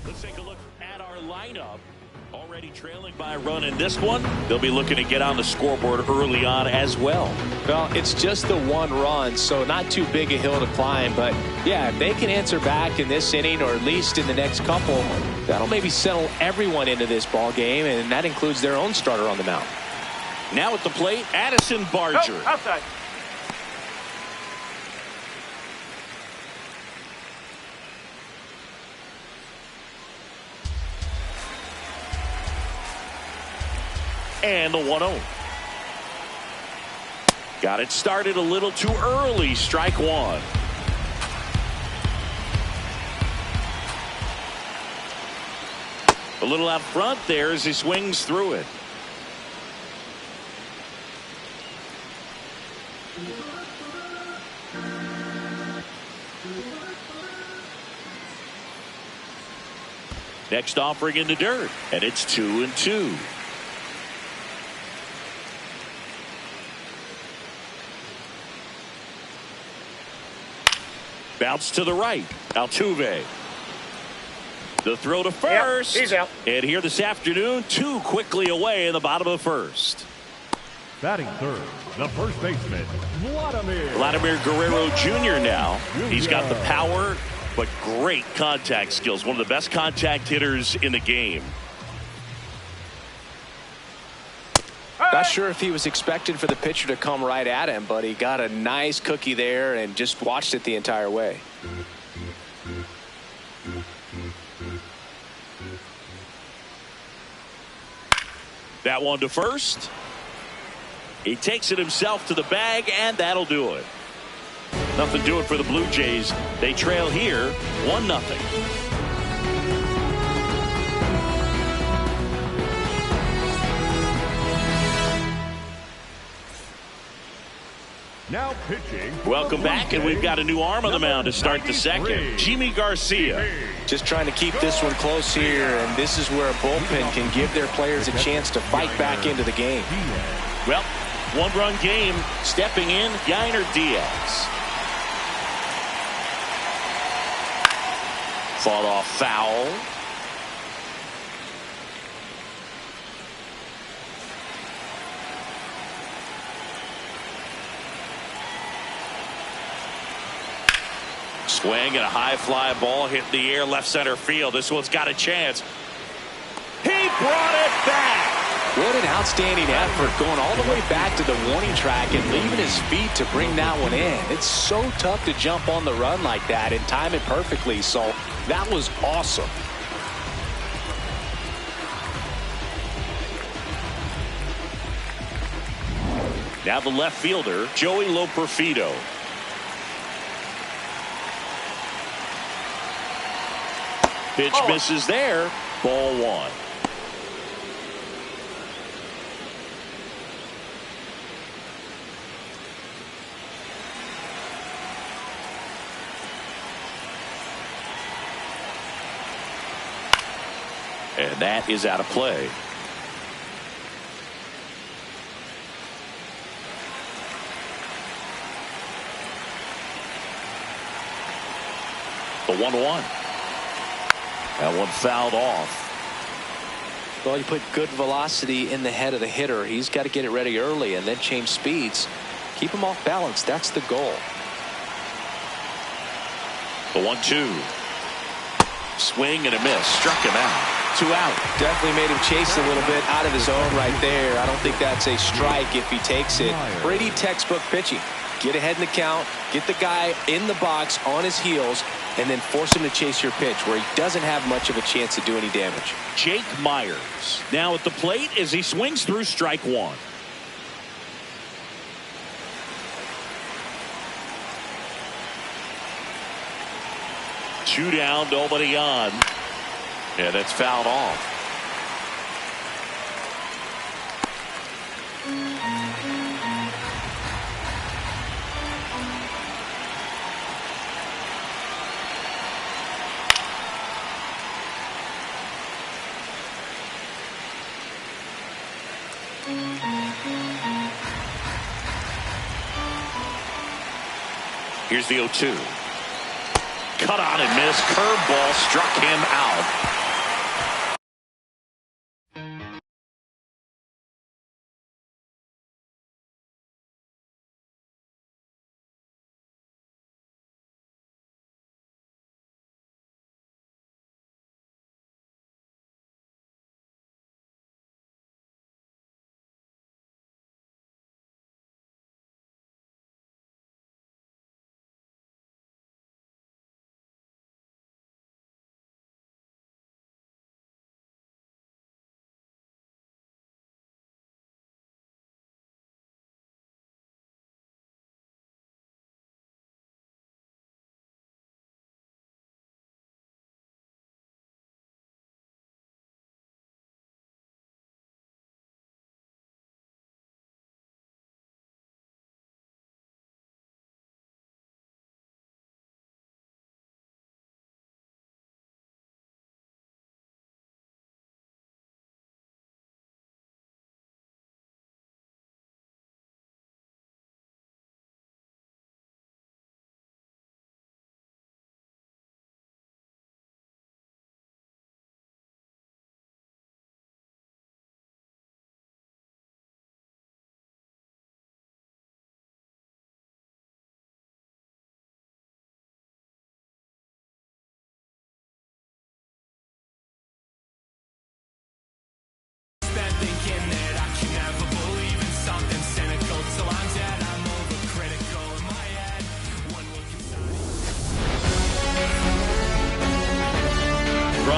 Let's take a look at our lineup. Already trailing by a run in this one. They'll be looking to get on the scoreboard early on as well. Well, it's just the one run, so not too big a hill to climb. But, yeah, if they can answer back in this inning or at least in the next couple, that'll maybe settle everyone into this ball game, and that includes their own starter on the mound. Now at the plate, Addison Barger. Oh, outside. And the 1-0. Got it started a little too early. Strike one. A little out front there as he swings through it. Next offering in the dirt, and it's 2-2. Bounce to the right. Altuve. The throw to first. Yep, he's out. And here this afternoon, two quickly away in the bottom of the first. Batting third, the first baseman, Vladimir Guerrero Jr. now. He's got the power, but great contact skills. One of the best contact hitters in the game. Not sure if he was expecting for the pitcher to come right at him, but he got a nice cookie there and just watched it the entire way. That one to first. He takes it himself to the bag, and that'll do it. Nothing doing for the Blue Jays. They trail here 1-0. now pitching. Welcome back, and we've got a new arm on the mound to start the second. Jimmy Garcia. Just trying to keep this one close here, and this is where a bullpen can give their players a chance to fight back into the game. Well, one-run game. Stepping in, Yainer Diaz. Fought off foul. Swing and a high fly ball hit the air left center field. This one's got a chance. He brought it back. What an outstanding effort, going all the way back to the warning track and leaving his feet to bring that one in. It's so tough to jump on the run like that and time it perfectly. So that was awesome. Now the left fielder, Joey Loperfido. Pitch misses there. Ball one. And that is out of play. The 1-1. That one fouled off. Well, you put good velocity in the head of the hitter. He's got to get it ready early and then change speeds. Keep him off balance. That's the goal. The 1-2. Swing and a miss. Struck him out. 2 out. Definitely made him chase a little bit out of his zone right there. I don't think that's a strike if he takes it. Pretty textbook pitching. Get ahead in the count, get the guy in the box on his heels, and then force him to chase your pitch where he doesn't have much of a chance to do any damage. Jake Myers now at the plate as he swings through strike one. Two down, nobody on. Yeah, that's fouled off. Here's the 0-2. Cut on and miss. Curveball struck him out.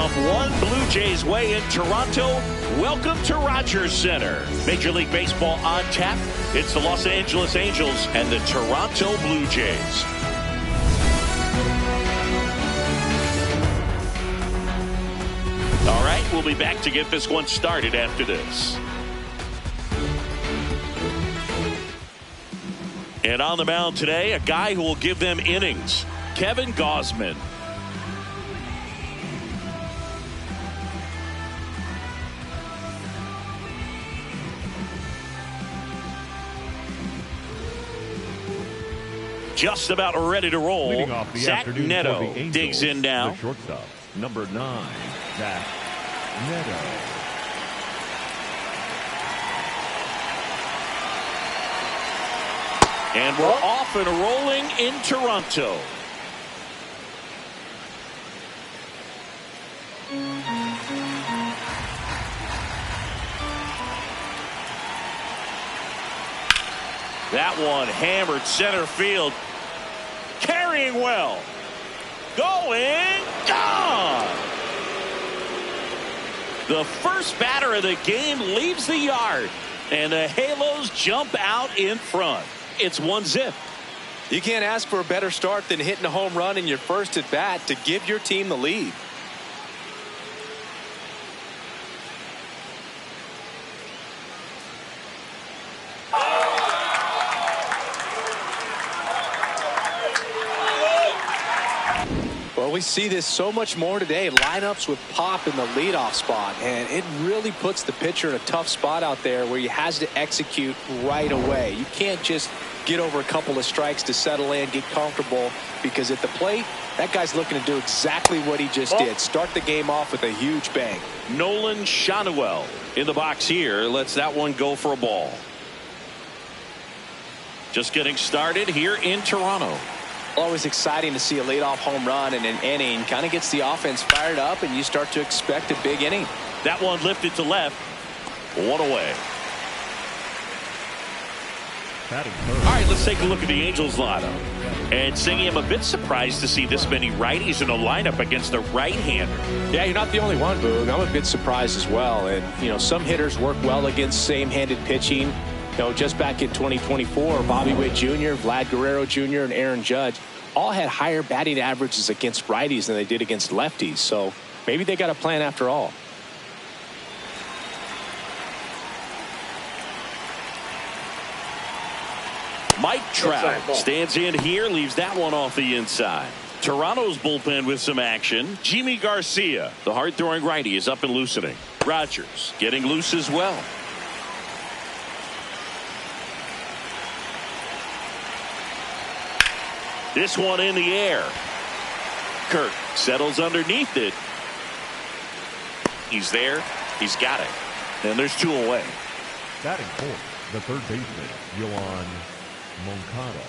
off one Blue Jays way in Toronto. Welcome to Rogers Center. Major League Baseball on tap. It's the Los Angeles Angels and the Toronto Blue Jays. All right, we'll be back to get this one started after this. And on the mound today, a guy who will give them innings, Kevin Gausman. Just about ready to roll. Zach Neto digs in now. The shortstop, number 9, Zach Neto. And we're off and rolling in Toronto. That one hammered center field. Carrying well. Going. Gone. The first batter of the game leaves the yard. And the Halos jump out in front. It's 1-0. You can't ask for a better start than hitting a home run in your first at bat to give your team the lead. Well, we see this so much more today. Lineups with pop in the leadoff spot, and it really puts the pitcher in a tough spot out there where he has to execute right away. You can't just get over a couple of strikes to settle in, get comfortable, because at the plate, that guy's looking to do exactly what he just did. Start the game off with a huge bang. Nolan Shanuel in the box here lets that one go for a ball. Just getting started here in Toronto. Always exciting to see a leadoff home run in an inning. Kind of gets the offense fired up, and you start to expect a big inning. That one lifted to left. One away. All right, let's take a look at the Angels lineup. And Singy, I'm a bit surprised to see this many righties in a lineup against a right-hander. Yeah, you're not the only one, Boog. I'm a bit surprised as well. And, you know, some hitters work well against same-handed pitching. You know, just back in 2024, Bobby Witt Jr., Vlad Guerrero Jr., and Aaron Judge all had higher batting averages against righties than they did against lefties. So maybe they got a plan after all. Mike Trout stands in here, leaves that one off the inside. Toronto's bullpen with some action. Jimmy Garcia, the hard-throwing righty, is up and loosening. Rogers getting loose as well. This one in the air. Kirk settles underneath it. He's there. He's got it. And there's 2 away. Batting fourth, the third baseman, Yoan Moncada.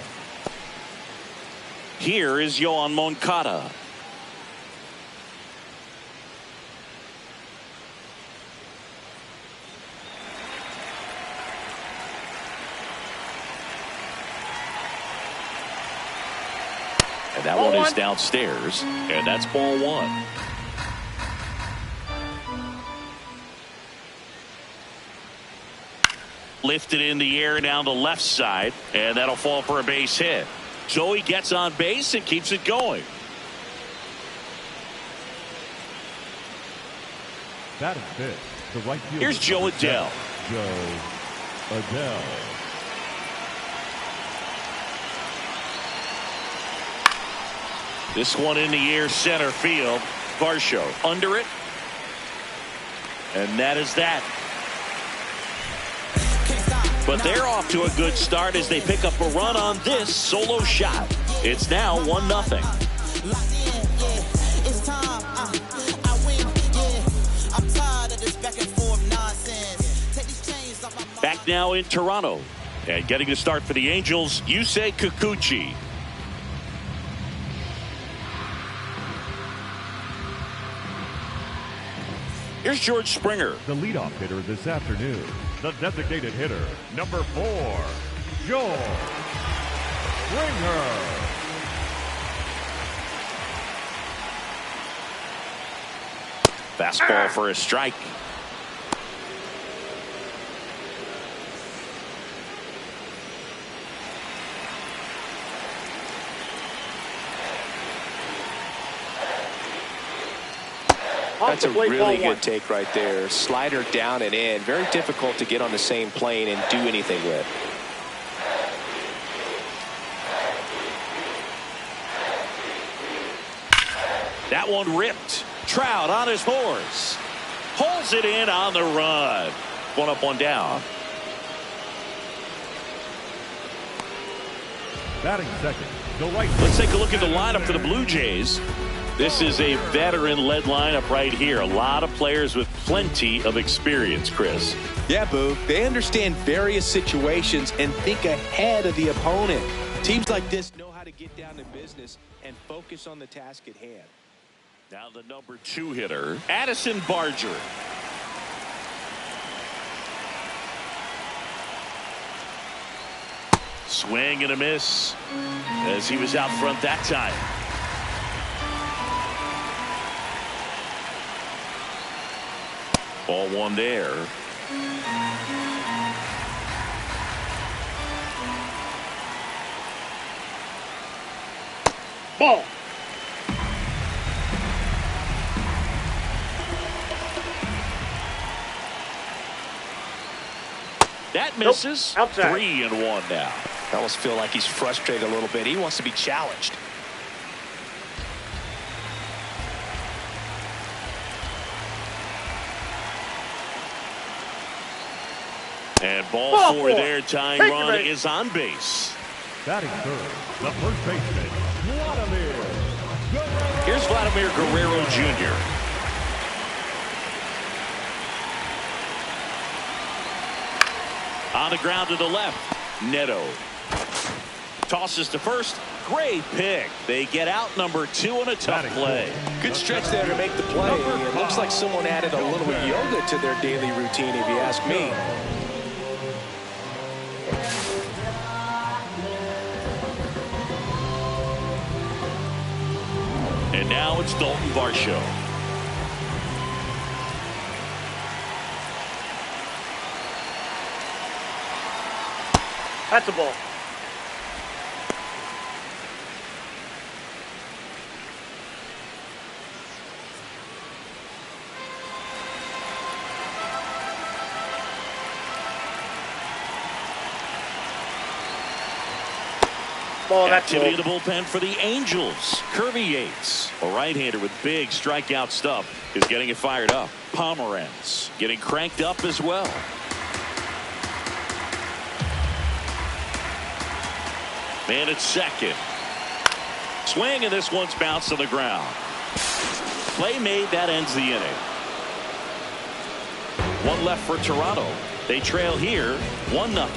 Here is Yoan Moncada. And that one is downstairs, and that's ball 1. Lifted in the air down the left side, and that'll fall for a base hit. So he gets on base and keeps it going. Batting fifth, the right fielder. Here's Joe Adell. Joe Adell. This one in the air, center field. Varsho under it. And that is that. But they're off to a good start as they pick up a run on this solo shot. It's now 1-0. Back now in Toronto. And getting the start for the Angels, Yusei Kikuchi. Here's George Springer. The leadoff hitter this afternoon, the designated hitter, number 4, George Springer. Fastball for a strike. That's a really good take right there. Slider down and in. Very difficult to get on the same plane and do anything with. That one ripped. Trout on his horse. Pulls it in on the run. One up, one down. Batting second, the right. Let's take a look at the lineup for the Blue Jays. This is a veteran-led lineup right here. A lot of players with plenty of experience, Chris. Yeah, Boo. They understand various situations and think ahead of the opponent. Teams like this know how to get down to business and focus on the task at hand. Now the number 2 hitter, Addison Barger. Swing and a miss as he was out front that time. Ball one there. Ball. That misses. Nope. Outside. 3-1 now. I almost feel like he's frustrated a little bit. He wants to be challenged. And ball 4 there. Tying run is on base. Batting third, the first baseman, Vladimir Guerrero. Here's Vladimir Guerrero Jr. On the ground to the left. Neto tosses to first. Great pick. They get out number 2 on a tough play. Good stretch there to make the play. It looks like someone added a little yoga to their daily routine, if you ask me. And now it's Dalton Varsho. That's a ball. Activity in the bullpen for the Angels. Kirby Yates, a right-hander with big strikeout stuff, is getting it fired up. Pomeranz getting cranked up as well. Man at second. Swing, and this one's bounced to the ground. Play made, that ends the inning. One left for Toronto. They trail here 1-0.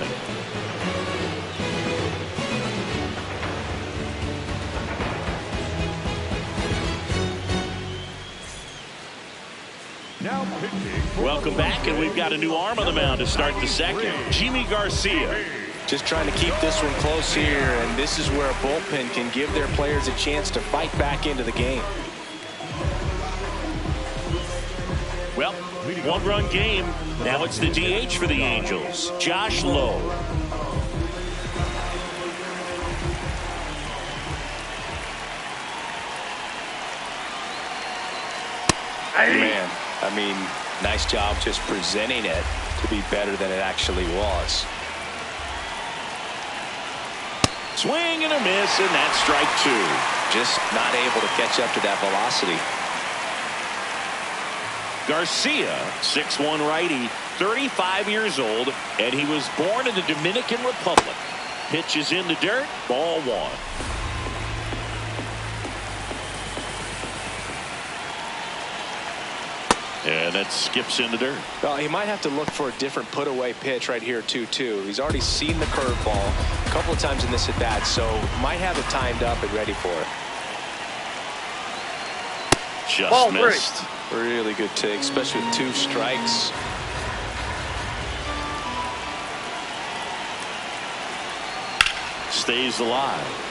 Welcome back, and we've got a new arm on the mound to start the second. Jimmy Garcia. Just trying to keep this one close here, and this is where a bullpen can give their players a chance to fight back into the game. Well, 1-run game. Now it's the DH for the Angels, Josh Lowe. Man, I mean, nice job just presenting it to be better than it actually was. Swing and a miss, and that's strike 2. Just not able to catch up to that velocity. Garcia, 6'1" righty, 35 years old, and he was born in the Dominican Republic. Pitches in the dirt, ball 1. And that skips in the dirt. Well, he might have to look for a different put-away pitch right here, 2-2. He's already seen the curveball a couple of times in this at-bat, so might have it timed up and ready for it. Just ball missed. 3. Really good take, especially with 2 strikes. Stays alive.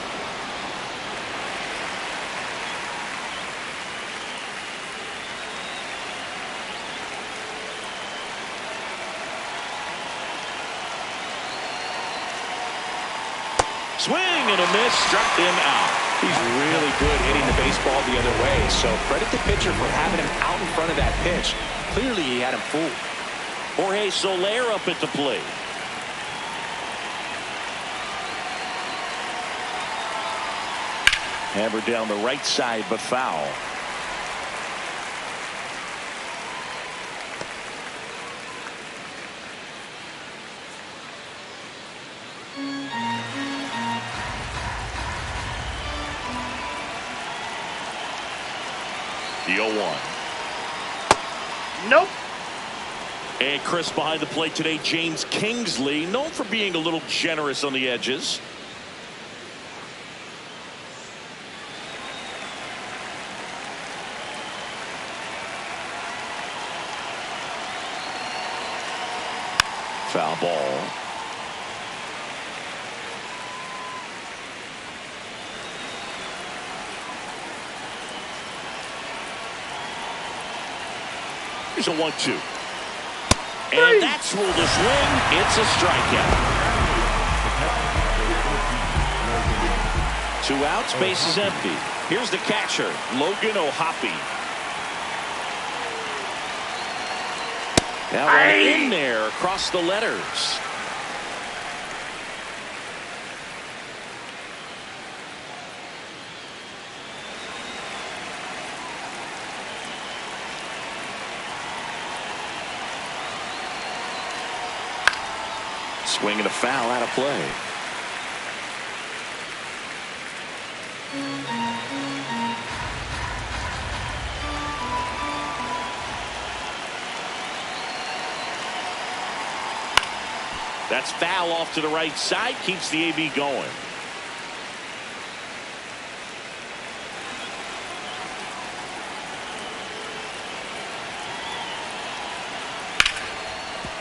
Swing and a miss, struck him out. He's really good hitting the baseball the other way, so credit the pitcher for having him out in front of that pitch. Clearly he had him fooled. Jorge Soler up at the plate. Hammered down the right side, but foul. The 0-1. Nope. And Chris behind the plate today, James Kingsley, known for being a little generous on the edges. Foul ball. Here's a 1-2. And that's ruled a swing. It's a strikeout. 2 outs, base is empty. Here's the catcher, Logan O'Hoppe. Now right in there across the letters. Swing and a foul out of play. That's foul off to the right side, keeps the AB going.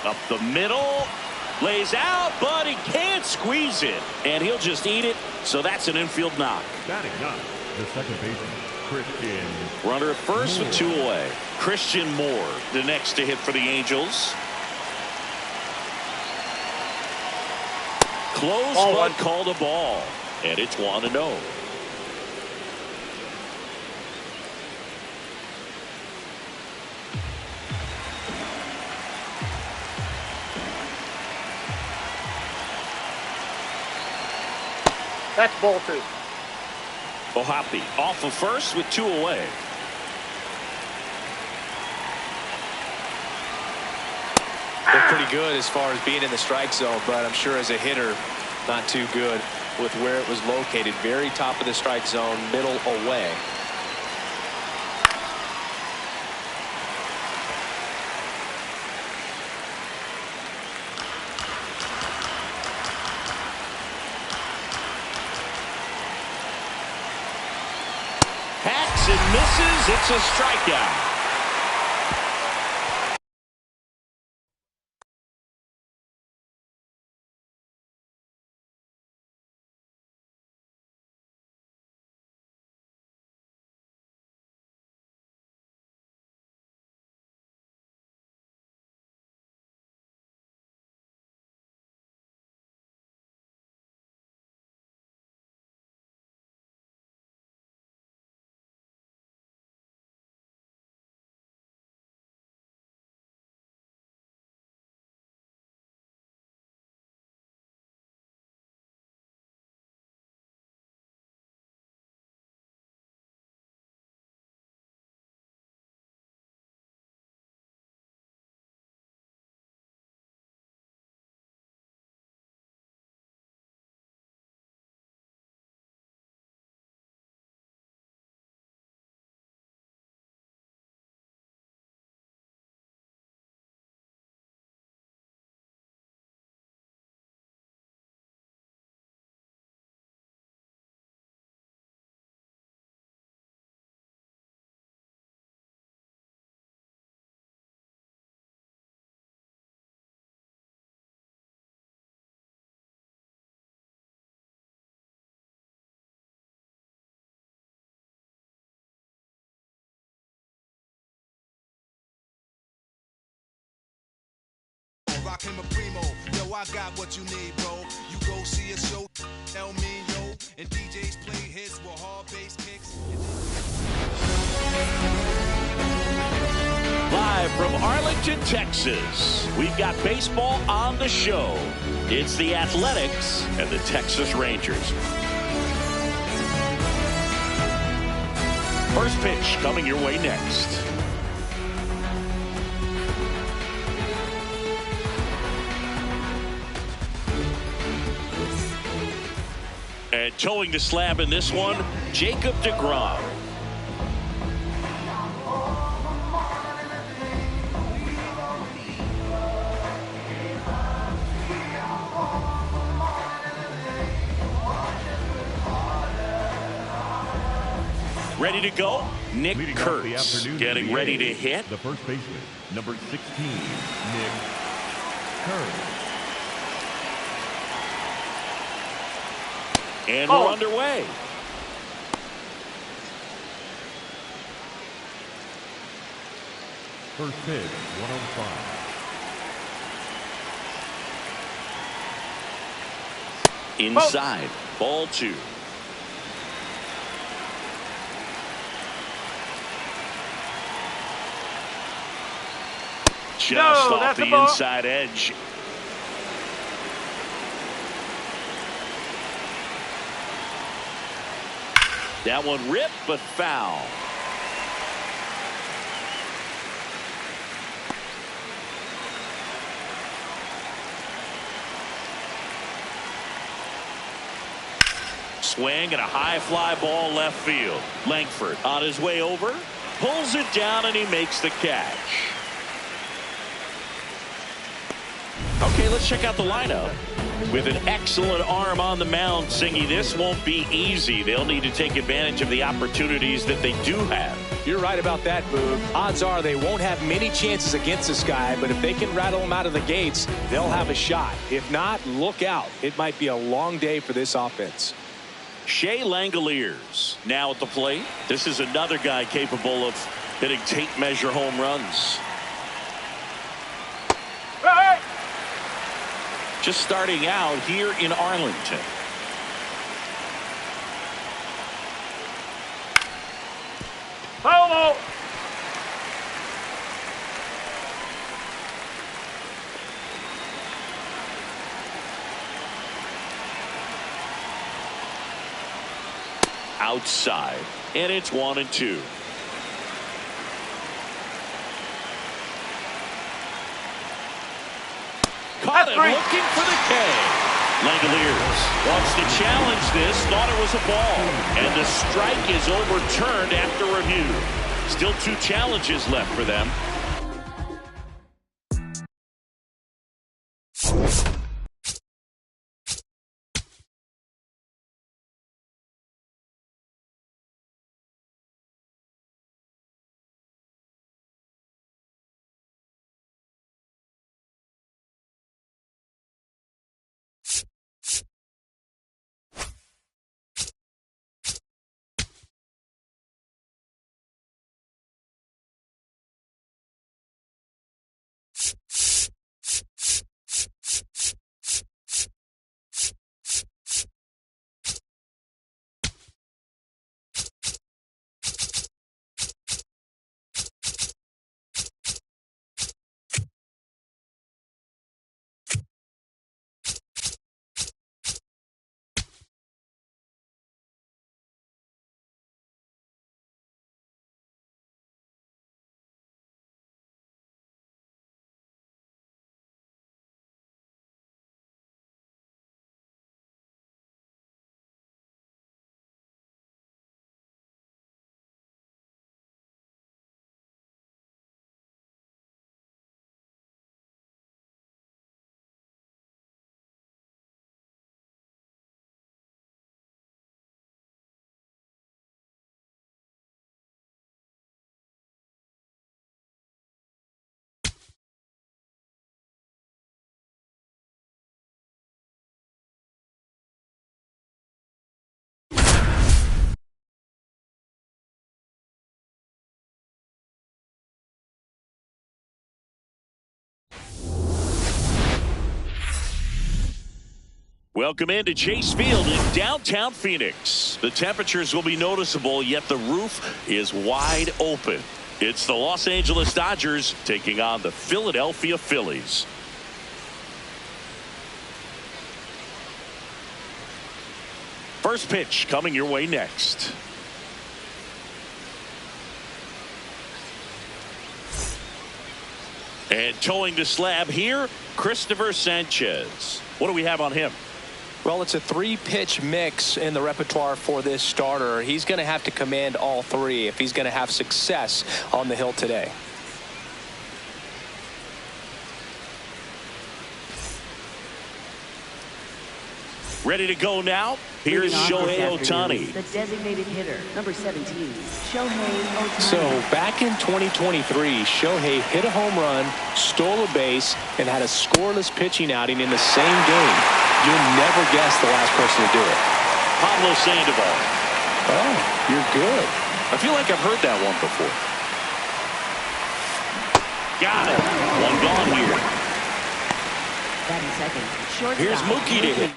Up the middle, lays out, but he can't squeeze it, and he'll just eat it. So that's an infield knock. Batting ninth, the second baseman, Christian. Runner at first with 2 away. Christian Moore, the next to hit for the Angels. Close, but called a ball, and it's 1-0. That's ball 2. O'Hoppe off of first with 2 away. They're pretty good as far as being in the strike zone, but I'm sure as a hitter, not too good with where it was located. Very top of the strike zone, middle away. Hacks and misses. It's a strikeout. Rockin' my primo, yo, I got what you need, bro. You go see a show, tell me yo, and DJs play hits with hard bass kicks. Live from Arlington, Texas, we've got baseball on the show. It's the Athletics and the Texas Rangers. First pitch coming your way next. And towing the slab in this one, Jacob deGrom. Ready to go? Nick Kurtz getting ready to hit. The first baseman, number 16, Nick Kurtz. And we're underway. First pitch, 105. Inside, ball 2. Just off the inside edge. That one ripped, but foul. Swing and a high fly ball left field. Langford on his way over, pulls it down, and he makes the catch. Okay, let's check out the lineup. With an excellent arm on the mound, Singy, this won't be easy. They'll need to take advantage of the opportunities that they do have. You're right about that, Boog. Odds are they won't have many chances against this guy, but if they can rattle him out of the gates, they'll have a shot. If not, look out. It might be a long day for this offense. Shea Langoliers now at the plate. This is another guy capable of hitting tape measure home runs. Hey! Just starting out here in Arlington. Hello! Outside, and it's 1-2. Caught him looking for the K. Langoliers wants to challenge this, thought it was a ball, and the strike is overturned after review. Still 2 challenges left for them. Welcome into Chase Field in downtown Phoenix. The temperatures will be noticeable, yet the roof is wide open. It's the Los Angeles Dodgers taking on the Philadelphia Phillies. First pitch coming your way next. And towing the slab here, Christopher Sanchez. What do we have on him? Well, it's a 3-pitch mix in the repertoire for this starter. He's going to have to command all 3 if he's going to have success on the hill today. Ready to go now? Here's Shohei Ohtani. The designated hitter, number 17, Shohei Ohtani. So back in 2023, Shohei hit a home run, stole a base, and had a scoreless pitching outing in the same game. You'll never guess the last person to do it. Pablo Sandoval. Oh, you're good. I feel like I've heard that one before. Got it. One gone here. Batting second, shortstop. Here's Mookie to hit.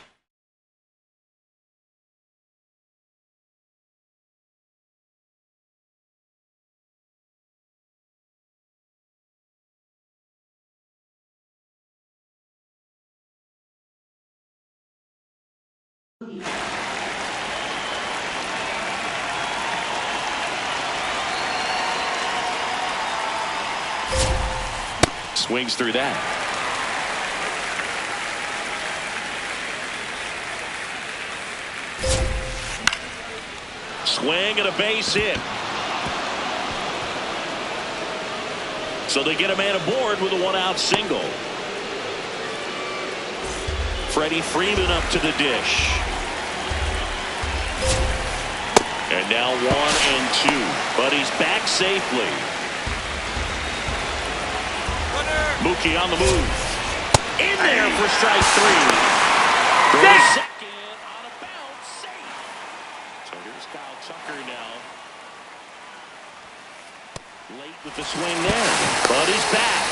Swings through that. Swing and a base hit. So they get a man aboard with a 1-out single. Freddie Freeman up to the dish. And now 1 and 2. But he's back safely. Mookie on the move. In there for strike 3. Throws second on a bounce. Safe. So here's Kyle Tucker now. Late with the swing there. But he's back.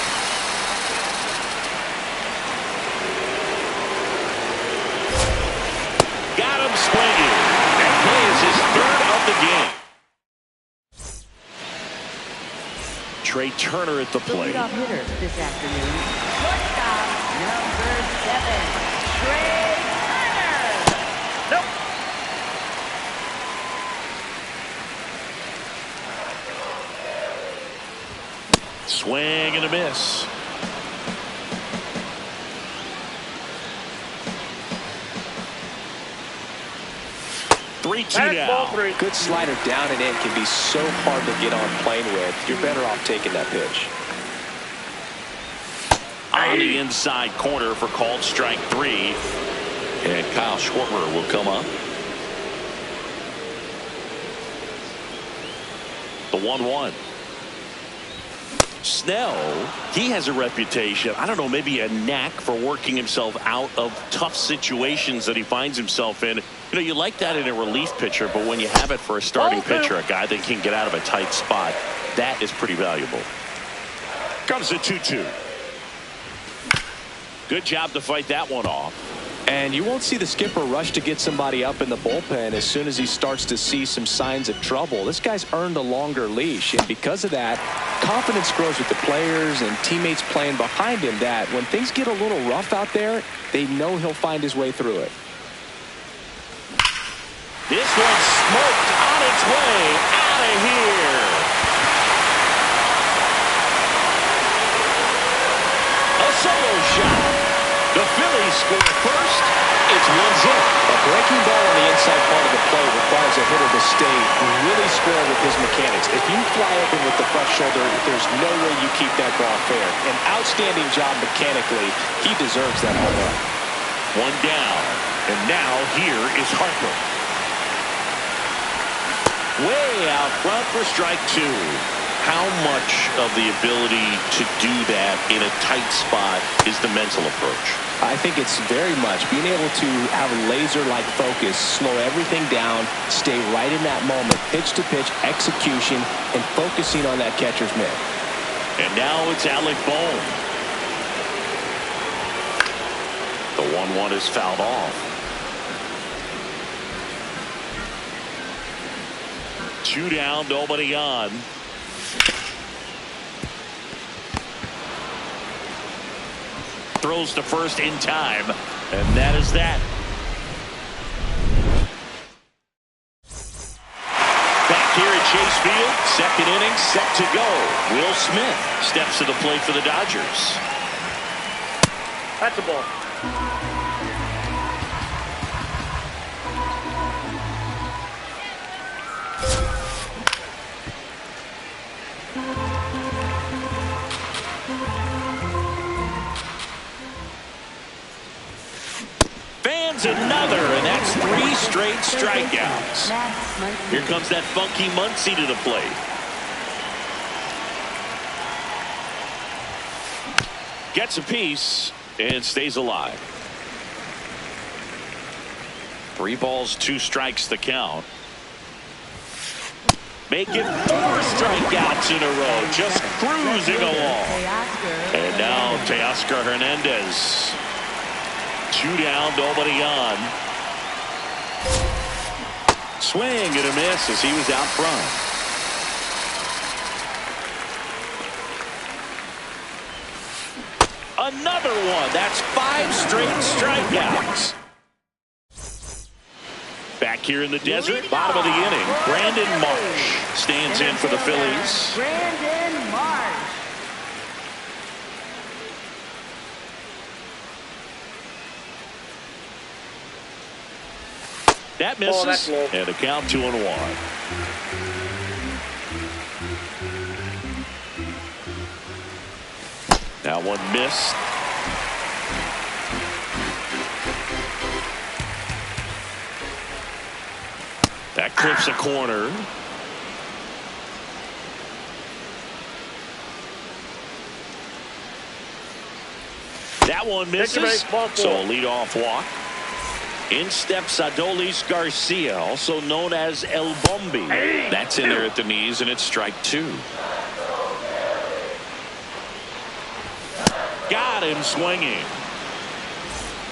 Got him swinging. And plays his 3rd of the game. Trey Turner at the plate. The leadoff hitter this afternoon, shortstop, number 7, Trey Turner. Nope. Swing and a miss. Three-two now. Good slider down and in can be so hard to get on plane with. You're better off taking that pitch. On the inside corner for called strike 3. And Kyle Schwarber will come up. The 1-1. Snell, he has a reputation, I don't know, maybe a knack for working himself out of tough situations that he finds himself in. You know, you like that in a relief pitcher, but when you have it for a starting pitcher, a guy that can get out of a tight spot, that is pretty valuable. Comes the 2-2. Good job to fight that one off. And you won't see the skipper rush to get somebody up in the bullpen as soon as he starts to see some signs of trouble. This guy's earned a longer leash, and because of that, confidence grows with the players and teammates playing behind him, that when things get a little rough out there, they know he'll find his way through it. This one's smoked on its way out of here. A solo shot. The Phillies score first. It's 1-0. A breaking ball on the inside part of the play requires a hitter to stay really square with his mechanics. If you fly open with the front shoulder, there's no way you keep that ball fair. An outstanding job mechanically. He deserves that home run. One down. And now here is Harper. Way out front for strike 2. How much of the ability to do that in a tight spot is the mental approach? I think it's very much being able to have a laser-like focus, slow everything down, stay right in that moment, pitch-to-pitch execution, and focusing on that catcher's mitt. And now it's Alec Bohm. The 1-1 is fouled off. 2 down, nobody on. Throws to first in time, and that is that. Back here at Chase Field, second inning set to go. Will Smith steps to the plate for the Dodgers. That's a ball. Fans another, and that's 3 straight strikeouts. Here comes that funky Muncy to the plate. Gets a piece and stays alive. 3 balls, 2 strikes the count. Make it 4 strikeouts in a row, just cruising along. And now Teoscar Hernandez. 2 down, nobody on. Swing and a miss as he was out front. Another one. That's 5 straight strikeouts. Back here in the desert, bottom of the inning, Brandon Marsh stands in for the Phillies. Brandon Marsh. That misses, and a count 2-1. Now one missed. That clips a corner. That one misses, so a leadoff walk. In steps Adolis Garcia, also known as El Bombi. That's in there at the knees, and it's strike 2. Got him swinging.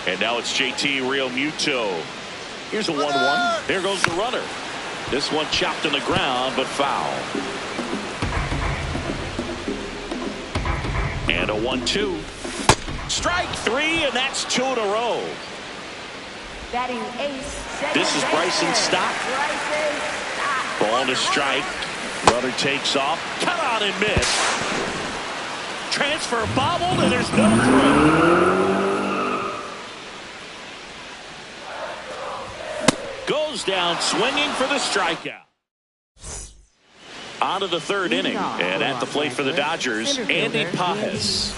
And now it's JT Realmuto. Here's a 1-1. There goes the runner. This one chopped on the ground, but foul. And a 1-2. Strike 3, and that's 2 in a row. Batting ace. This is Bryson Stott. Ball to strike. Runner takes off. Cut on and miss. Transfer bobbled, and there's no throw. Goes down swinging for the strikeout. On to the 3rd inning, and at the plate for the Dodgers, Andy Pages.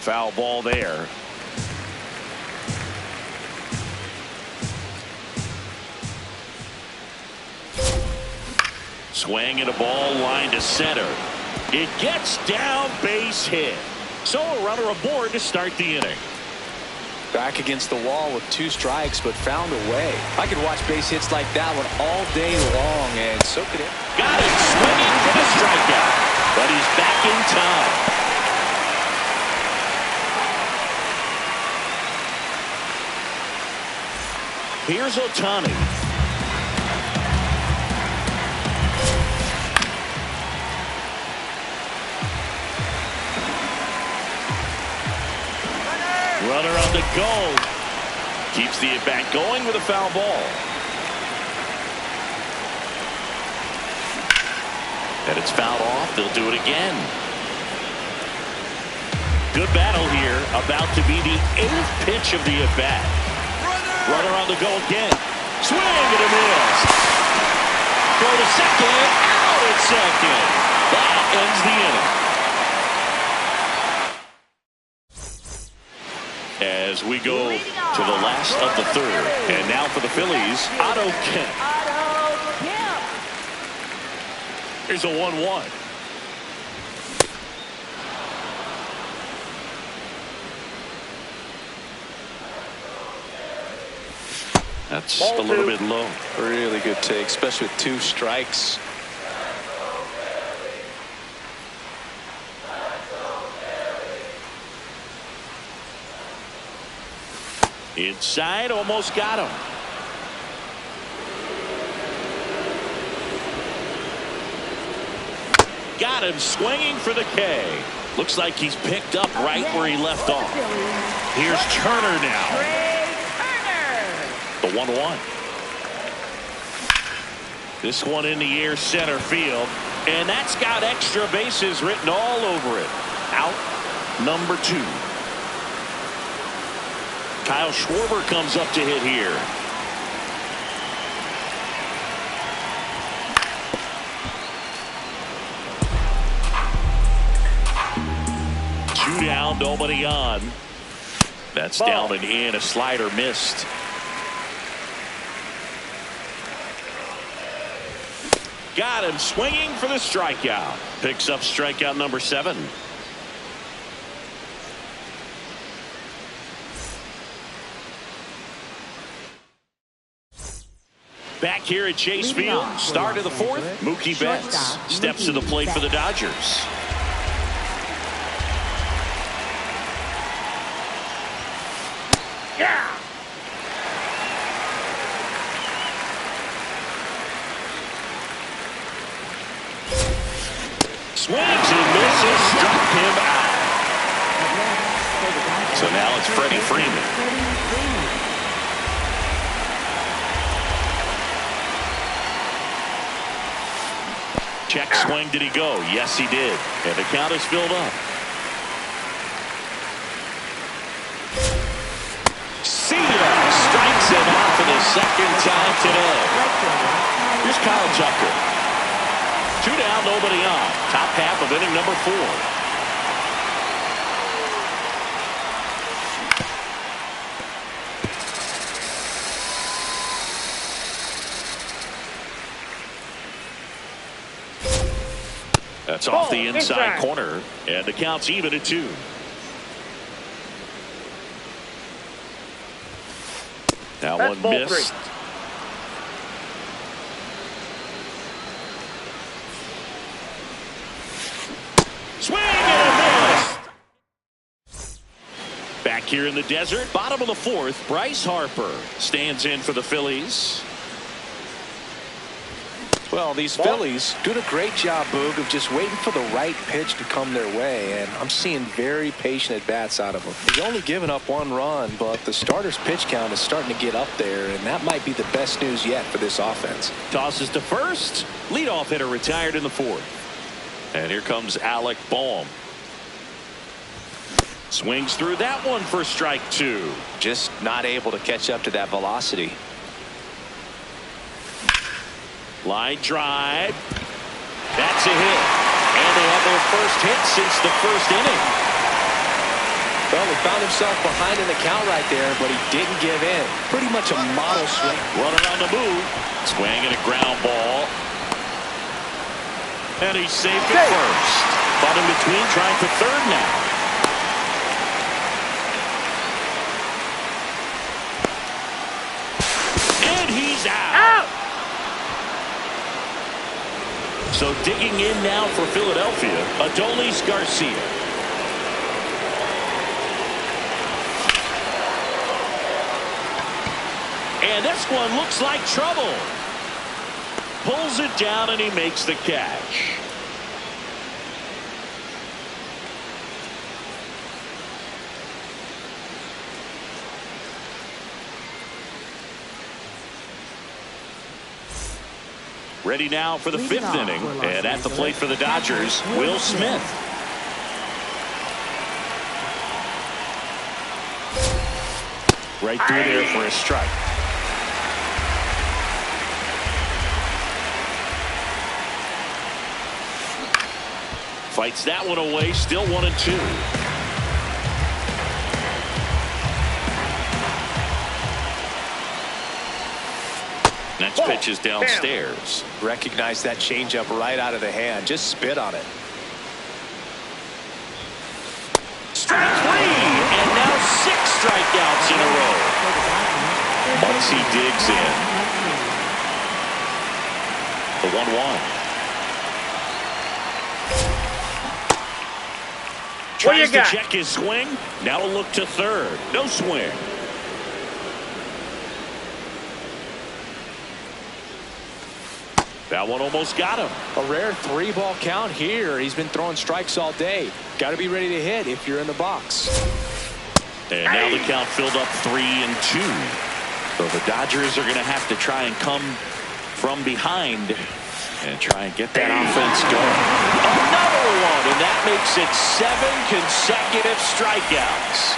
Foul ball there. Swing and a ball line to center. It gets down, base hit. So a runner aboard to start the inning. Back against the wall with 2 strikes, but found a way. I could watch base hits like that one all day long, and so could it. Got it, swinging for the strikeout, but he's back in time. Here's Ohtani. Runner on the go. Keeps the at-bat going with a foul ball. And it's fouled off. They'll do it again. Good battle here. About to be the 8th pitch of the at-bat. Runner on the go again. Swing and a miss. Go to second. Out at second. That ends the inning. As we go to the last of the 3rd. And now for the Phillies, Otto Kemp. Here's a 1-1. That's a little bit low. Really good take, especially with 2 strikes. Inside, almost got him. Got him swinging for the K. Looks like he's picked up right where he left off. Here's Turner now. The 1-1. This one in the air center field. And that's got extra bases written all over it. Out number 2. Kyle Schwarber comes up to hit here. Two down, nobody on. That's down and in. A slider missed. Got him swinging for the strikeout. Picks up strikeout number 7. Back here at Chase Field, start of the 4th. Mookie Betts steps to the plate for the Dodgers. Yeah. Swings and misses, struck him out. So now it's Freddie Freeman. Check swing, did he go? Yes, he did. And the count is filled up. See ya! Strikes him out for the second time today. Here's Kyle Tucker. 2 down, nobody on. Top half of inning number 4. That's off the inside corner, and the count's even at 2. That one missed. Swing and a miss. Back here in the desert, bottom of the 4th, Bryce Harper stands in for the Phillies. Well, these Phillies doing a great job, Boog, of just waiting for the right pitch to come their way, and I'm seeing very patient at-bats out of them. He's only given up 1 run, but the starter's pitch count is starting to get up there, and that might be the best news yet for this offense. Tosses to first. Leadoff hitter retired in the 4th. And here comes Alec Boehm. Swings through that one for strike 2. Just not able to catch up to that velocity. Line drive. That's a hit. And they have their first hit since the 1st inning. Well, he found himself behind in the count right there, but he didn't give in. Pretty much a model swing. Runner on the move. Swing and a ground ball. And he's safe at first. But in between, trying for 3rd now. And he's out. So digging in now for Philadelphia, Adolis Garcia. And this one looks like trouble. Pulls it down and he makes the catch. Ready now for the 5th inning, and at the plate for the Dodgers, Will Smith. Right through there for a strike. Fights that one away, still 1-2. Next pitch is downstairs. Recognize that changeup right out of the hand. Just spit on it. Strike 3, and now 6 strikeouts in a row. Once he digs in. The 1-1. Tries to check his swing. Now a look to 3rd. No swing. That one almost got him. A rare 3-ball count here. He's been throwing strikes all day. Got to be ready to hit if you're in the box. And now the count filled up 3-2. So the Dodgers are going to have to try and come from behind and try and get that offense going. Another one, and that makes it 7 consecutive strikeouts.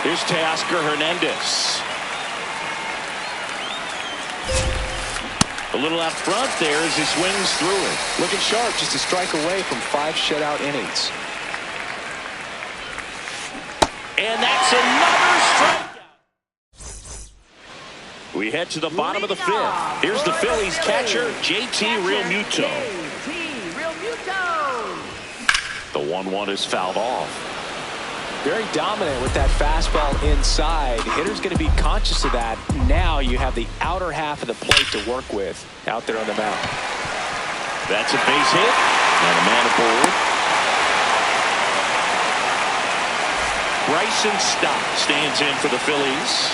Here's Teoscar Hernandez. A little out front there as he swings through it. Looking sharp, just a strike away from 5 shutout innings. And that's another strikeout. We head to the bottom of the 5th. Here's the Phillies catcher, JT Realmuto. The 1-1 is fouled off. Very dominant with that fastball inside. The hitter's going to be conscious of that. Now you have the outer half of the plate to work with out there on the mound. That's a base hit and a man aboard. Bryson Stott stands in for the Phillies.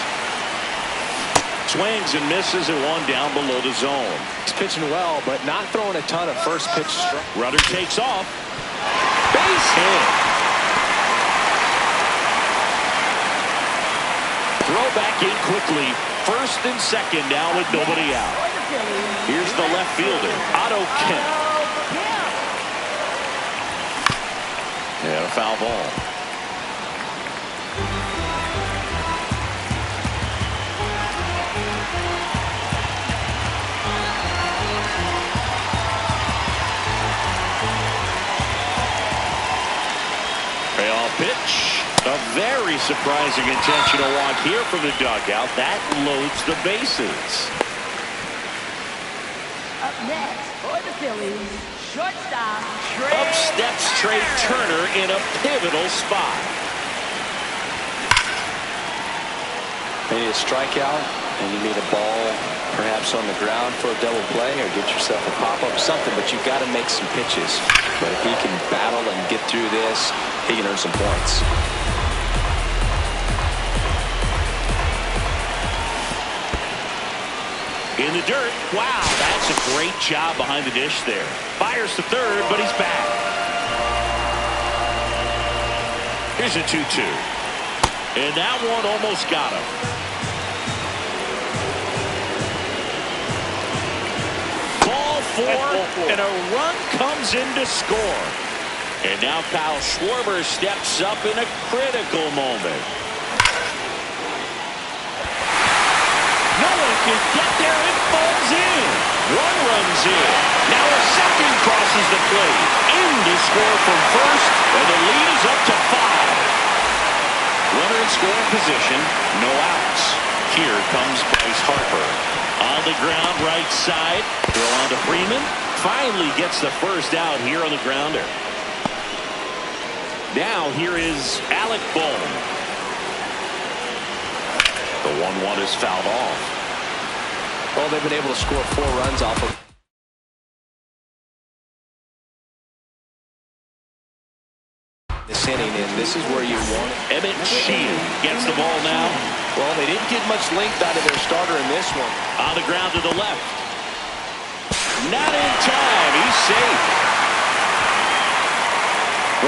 Swings and misses at 1 down below the zone. He's pitching well, but not throwing a ton of first pitch strike. Runner takes off. Base hit. Throw back in quickly. First and second now with nobody out. Here's the left fielder, Otto Kemp. And a foul ball. Payoff pitch. A very surprising intentional walk here from the dugout. That loads the bases. Up next for the Phillies, shortstop Trey. Up steps Trey Turner in a pivotal spot. You need a strikeout, and you need a ball perhaps on the ground for a double play, or get yourself a pop-up, something, but you've got to make some pitches. But if he can battle and get through this, he can earn some points. In the dirt. Wow, that's a great job behind the dish there. Fires to third, but he's back. Here's a 2-2. And that one almost got him. Ball 4, and a run comes in to score. And now Kyle Schwarber steps up in a critical moment. No one can get there. It falls in. One runs in. Now a second crosses the plate. In to score from first, and the lead is up to 5. Runner in scoring position. No outs. Here comes Bryce Harper. On the ground, right side. Throw on to Freeman. Finally gets the first out here on the grounder. Now here is Alec Bohm. The 1-1 is fouled off. Well, they've been able to score 4 runs off of this inning, and this is where you want it. Emmett Sheehan gets the ball now. Well, they didn't get much length out of their starter in this one. On the ground to the left. Not in time. He's safe.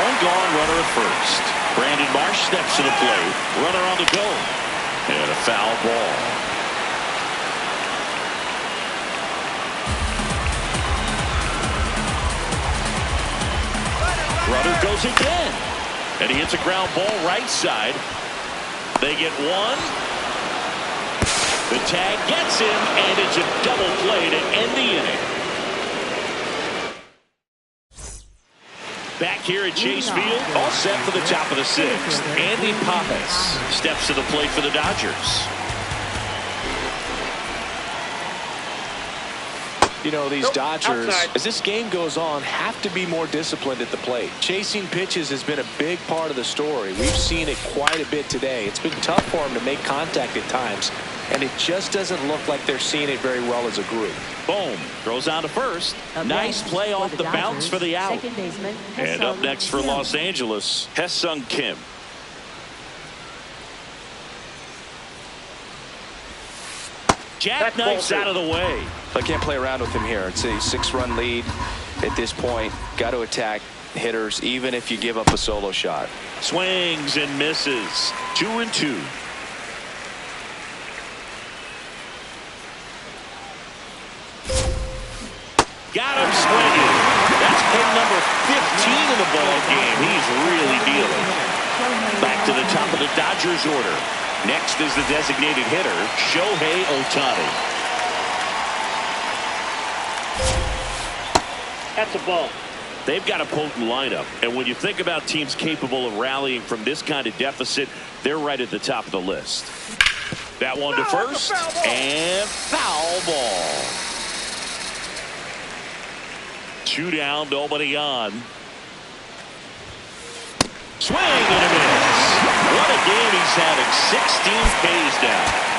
One gone, runner at first. Brandon Marsh steps to the plate. Runner on the go. And a foul ball. Runner goes again. And he hits a ground ball right side. They get one. The tag gets him, and it's a double play to end the inning. Back here at Chase Field, all set for the top of the 6th. Andy Pappas steps to the plate for the Dodgers. You know, these Dodgers, outside. as this game goes on, have to be more disciplined at the plate. Chasing pitches has been a big part of the story. We've seen it quite a bit today. It's been tough for them to make contact at times, and it just doesn't look like they're seeing it very well as a group. Boom. Throws on to first. Nice play off the bounce for the out. And up next for Los Angeles, Hesung Kim. jackknifes out of the way. I can't play around with him here. It's a 6-run lead at this point. Got to attack hitters, even if you give up a solo shot. Swings and misses. 2-2. Got him swinging. That's hit number 15 in the ball game. He's really dealing. Back to the top of the Dodgers order. Next is the designated hitter, Shohei Ohtani. That's a ball. They've got a potent lineup, and when you think about teams capable of rallying from this kind of deficit, they're right at the top of the list. That one to first, and foul ball. 2 down, nobody on. Swing and a miss. What a game he's having. 16 Ks down.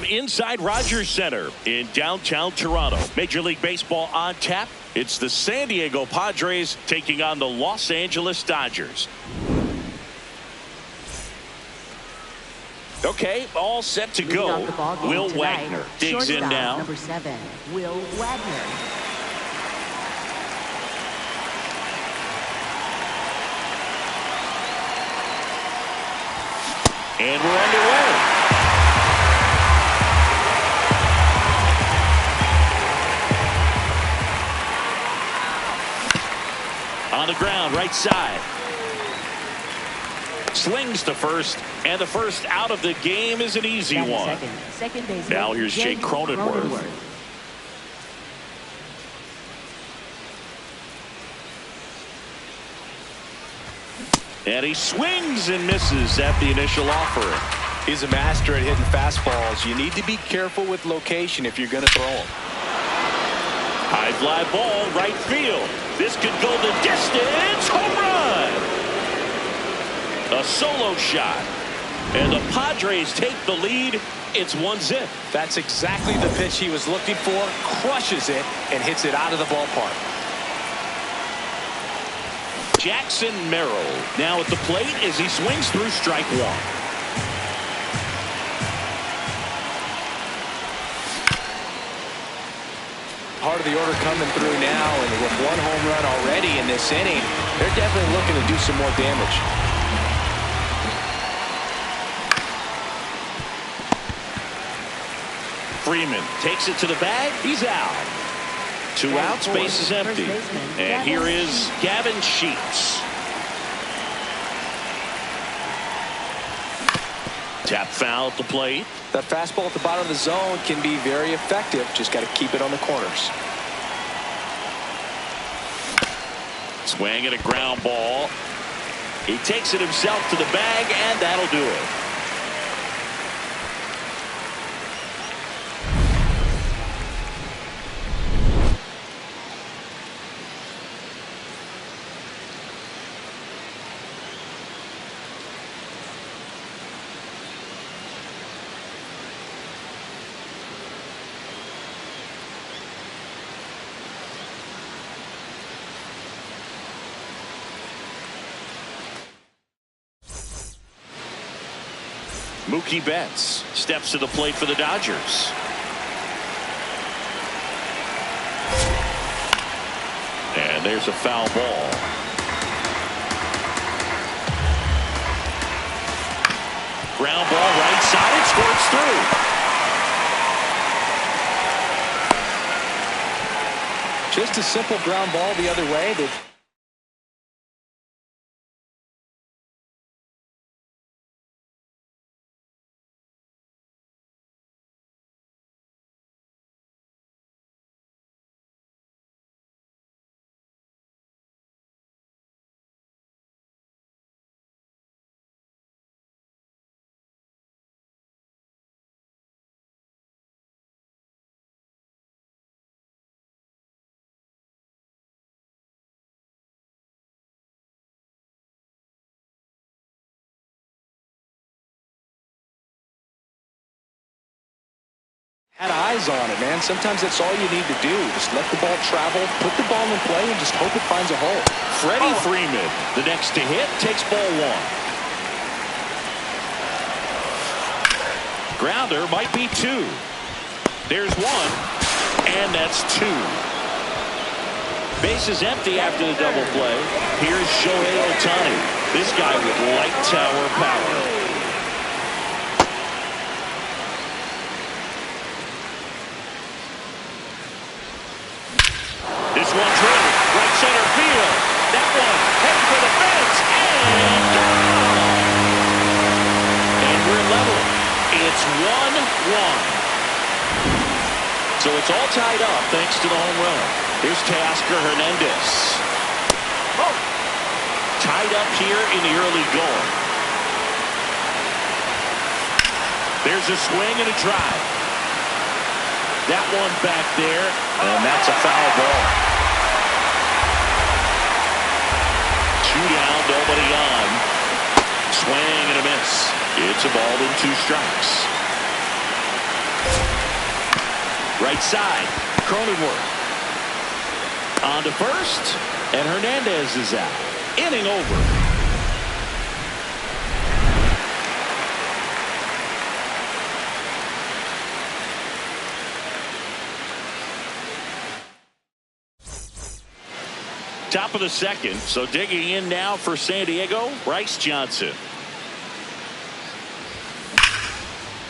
inside Rogers Center in downtown Toronto. Major League Baseball on tap. It's the San Diego Padres taking on the Los Angeles Dodgers. Okay, all set to go. Will Wagner digs in now. Number 7, Will Wagner. And we're underway. On the ground, right side. Slings to first, and the first out of the game is an easy one. Second baseman, Now here's Jake Cronenworth. And he swings and misses at the initial offering. He's a master at hitting fastballs. You need to be careful with location if you're going to throw them. High fly ball, right field. This could go the distance. Home run! A solo shot. And the Padres take the lead. It's 1-0. That's exactly the pitch he was looking for. Crushes it and hits it out of the ballpark. Jackson Merrill now at the plate as he swings through strike one. Part of the order coming through now, and with one home run already in this inning, they're definitely looking to do some more damage. Freeman takes it to the bag. He's out. 2 outs, base is empty. And here is Gavin Sheets. Tap foul at the plate. That fastball at the bottom of the zone can be very effective. Just got to keep it on the corners. Swing at a ground ball. He takes it himself to the bag, and that'll do it. Mookie Betts steps to the plate for the Dodgers. And there's a foul ball. Ground ball right side. It squirts through. Just a simple ground ball the other way. Had eyes on it, man. Sometimes that's all you need to do. Just let the ball travel, put the ball in play, and just hope it finds a hole. Freddie Freeman, the next to hit, takes ball one. Grounder might be two. There's one, and that's two. Base is empty after the double play. Here's Shohei Ohtani. This guy with light tower power. This one drilled right center field. That one heading for the fence and gone. And we're level. It's 1-1. So it's all tied up thanks to the home run. Here's Teoscar Hernandez. Oh. Tied up here in the early going. There's a swing and a drive. That one back there, and that's a foul ball. 2 down, nobody on. Swing and a miss. It's a ball in 2 strikes. Right side. Cronenworth. On to first. And Hernandez is out. Inning over. Top of the second. So digging in now for San Diego, Bryce Johnson.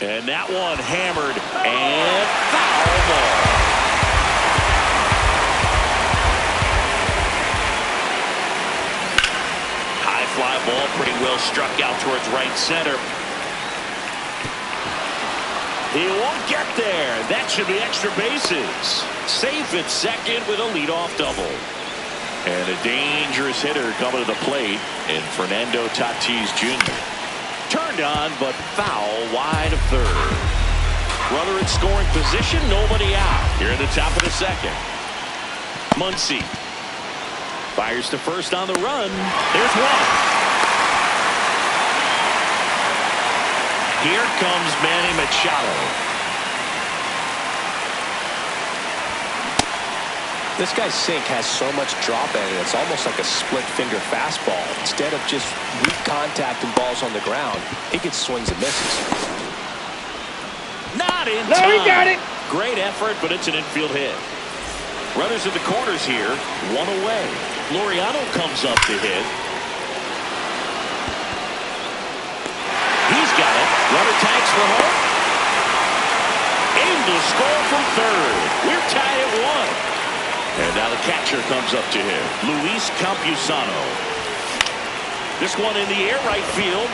And that one hammered and foul ball. High fly ball pretty well struck out towards right center. He won't get there. That should be extra bases. Safe at second with a leadoff double. And a dangerous hitter coming to the plate in Fernando Tatis Jr. Turned on, but foul wide of third. Runner in scoring position, nobody out. Here at the top of the second. Muncy fires to first on the run. There's one. Here comes Manny Machado. This guy's sink has so much drop in it. It's almost like a split finger fastball. Instead of just weak contact and balls on the ground, he gets swings and misses. Not in time. No, he got it. Great effort, but it's an infield hit. Runners in the corners here, one away. Laureano comes up to hit. He's got it. Runner tags for home. Able to score from third. We're tied at one. And now the catcher comes up to him. Luis Campusano. This one in the air, right field.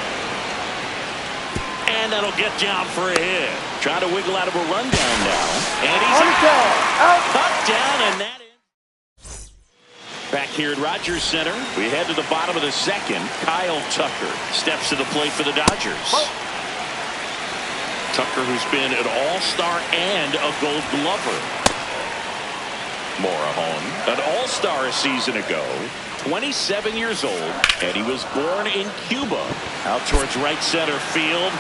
And that'll get down for a hit. Trying to wiggle out of a rundown now. And he's out. Cut down, and that is. Back here at Rogers Center, we head to the bottom of the second. Kyle Tucker steps to the plate for the Dodgers. Tucker, who's been an all-star and a Gold Glover. Morejon, an all-star a season ago, 27 years old, and he was born in Cuba. Out towards right center field.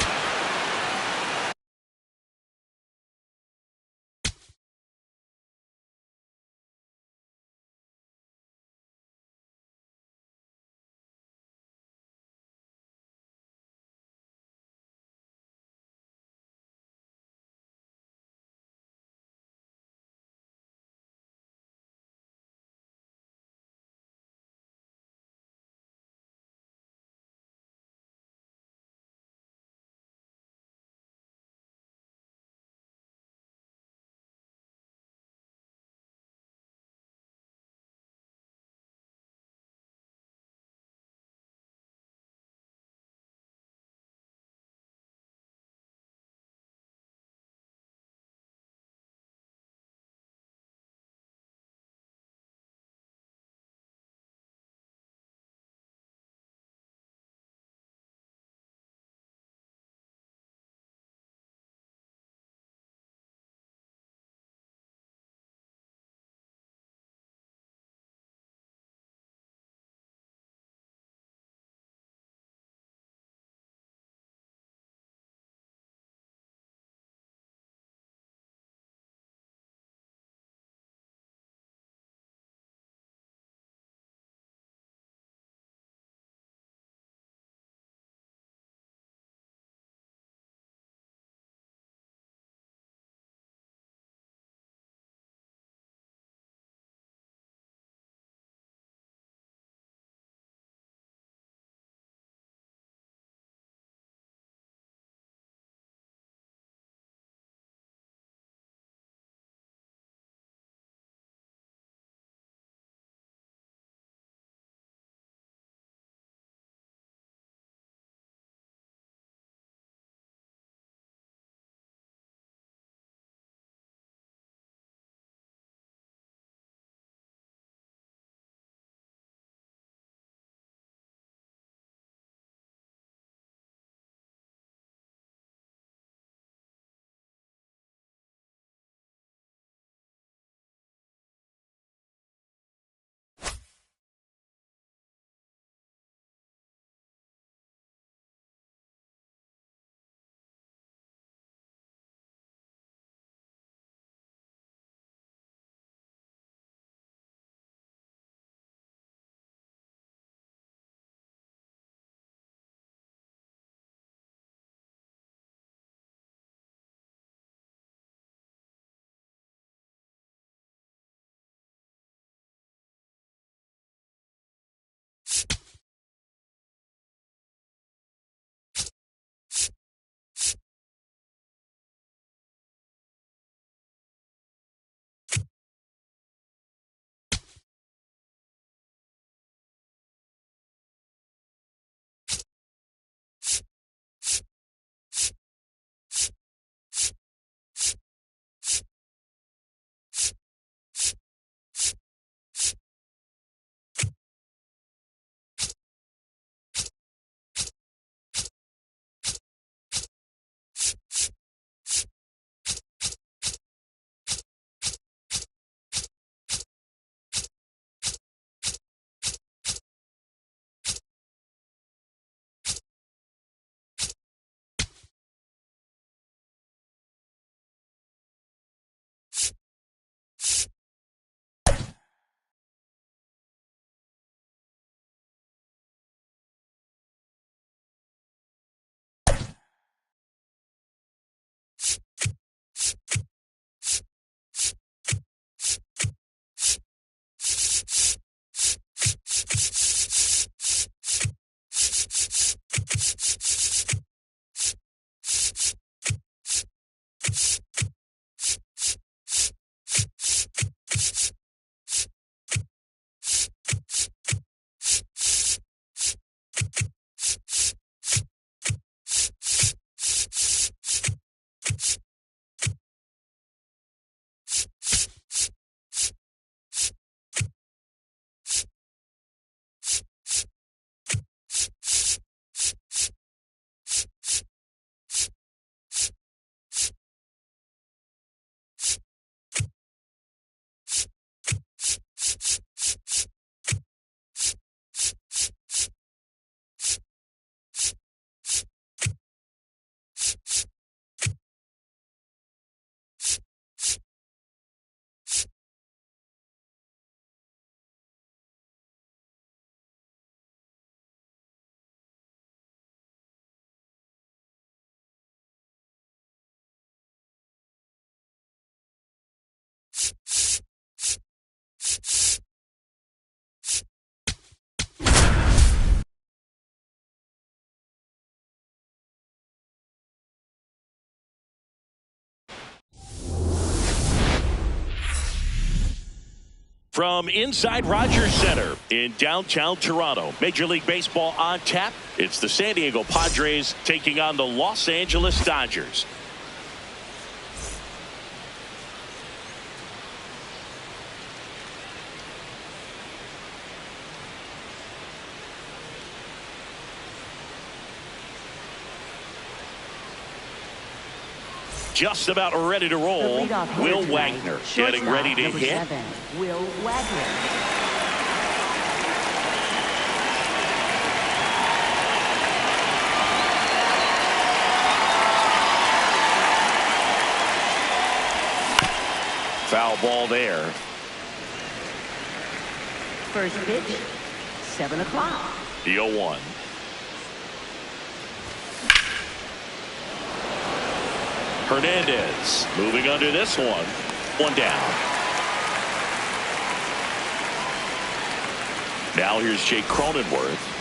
From inside Rogers Center in downtown Toronto, Major League Baseball on tap. It's the San Diego Padres taking on the Los Angeles Dodgers. Just about ready to roll. Will Wagner getting ready to hit. Will Wagner. Foul ball there. First pitch, 7 o'clock. The 0-1. Hernandez moving under this one. One down. Now here's Jake Cronenworth.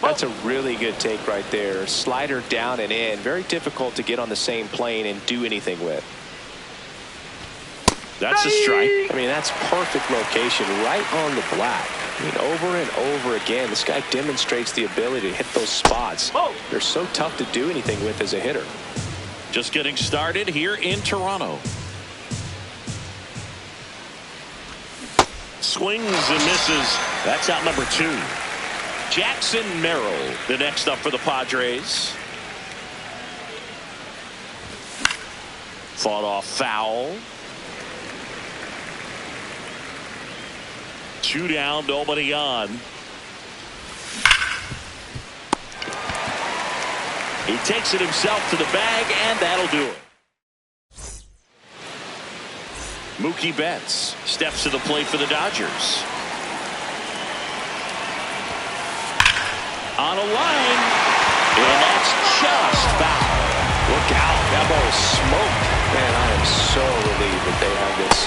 That's a really good take right there. Slider down and in. Very difficult to get on the same plane and do anything with. That's a strike. I mean, that's perfect location right on the black. I mean, over and over again, this guy demonstrates the ability to hit those spots. They're so tough to do anything with as a hitter. Just getting started here in Toronto. Swings and misses. That's out number 2. Jackson Merrill, the next up for the Padres. Fought off foul. 2 down, nobody on. He takes it himself to the bag, and that'll do it. Mookie Betts steps to the plate for the Dodgers. On a line, and that's just foul. Look out. That ball is smoked. Man, I am so relieved that they have this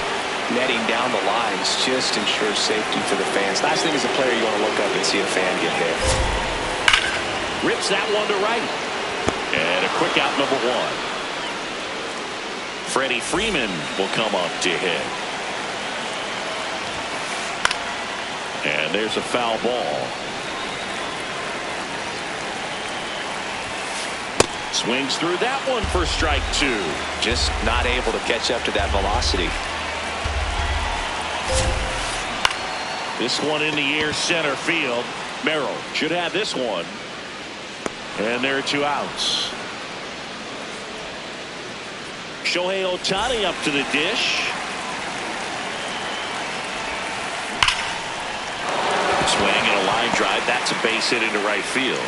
netting down the lines. Just ensures safety for the fans. Last thing as a player, you want to look up and see a fan get hit. Rips that one to right. And a quick out, number 1. Freddie Freeman will come up to hit. And there's a foul ball. Swings through that one for strike 2. Just not able to catch up to that velocity. This one in the air, center field. Merrill should have this one. And there are 2 outs. Shohei Ohtani up to the dish. Swing and a line drive. That's a base hit into right field.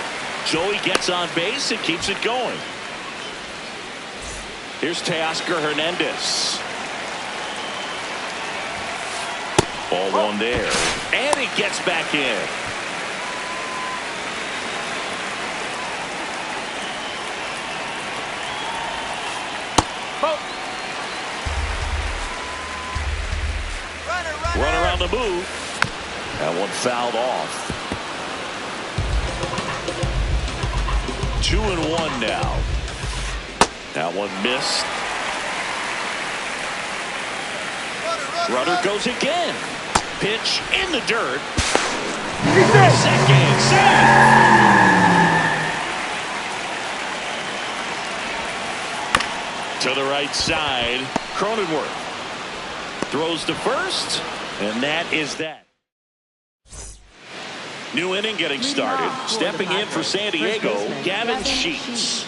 Joey gets on base and keeps it going. Here's Teoscar Hernandez. Ball 1 there. And he gets back in. Runner on the move. That one fouled off. 2-1 now. That one missed. Runner goes again. Pitch in the dirt. Second. To the right side. Cronenworth throws to first. And that is that. New inning getting started. Stepping in for San Diego, Gavin Sheets.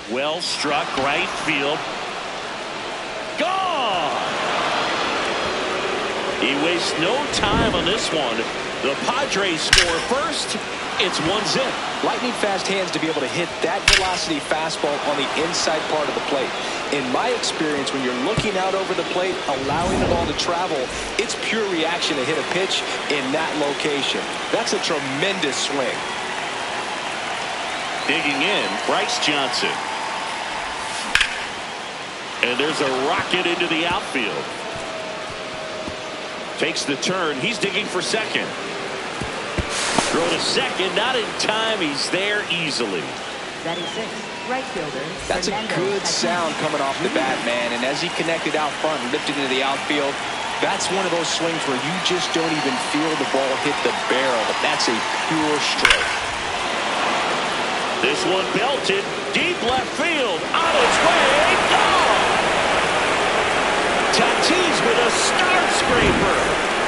Well struck, right field. Gone! He wastes no time on this one. The Padres score first. It's 1-0. Lightning fast hands to be able to hit that velocity fastball on the inside part of the plate. In my experience, when you're looking out over the plate, allowing the ball to travel, it's pure reaction to hit a pitch in that location. That's a tremendous swing. Digging in, Bryce Johnson. And there's a rocket into the outfield. Takes the turn. He's digging for second. Throw to second. Not in time. He's there easily. Batting six, right fielder. That's a good sound coming off the bat, man. And as he connected out front and lifted into the outfield, that's one of those swings where you just don't even feel the ball hit the barrel. That's a pure stroke. This one belted deep left field. On its way. Gone. Tatis with a star scraper.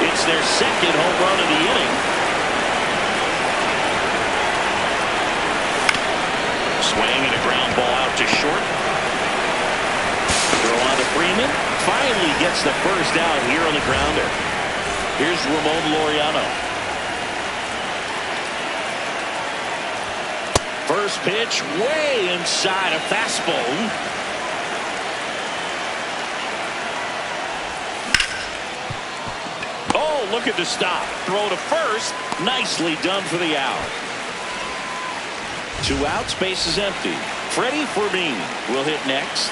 It's their second home run of the inning. Swing and a ground ball out to short. Throw on to Freeman. Finally gets the first out here on the grounder. Here's Ramon Laureano. First pitch way inside a fastball. Oh, look at the stop. Throw to first. Nicely done for the out. 2 outs, base is empty. Freddie Fermin will hit next.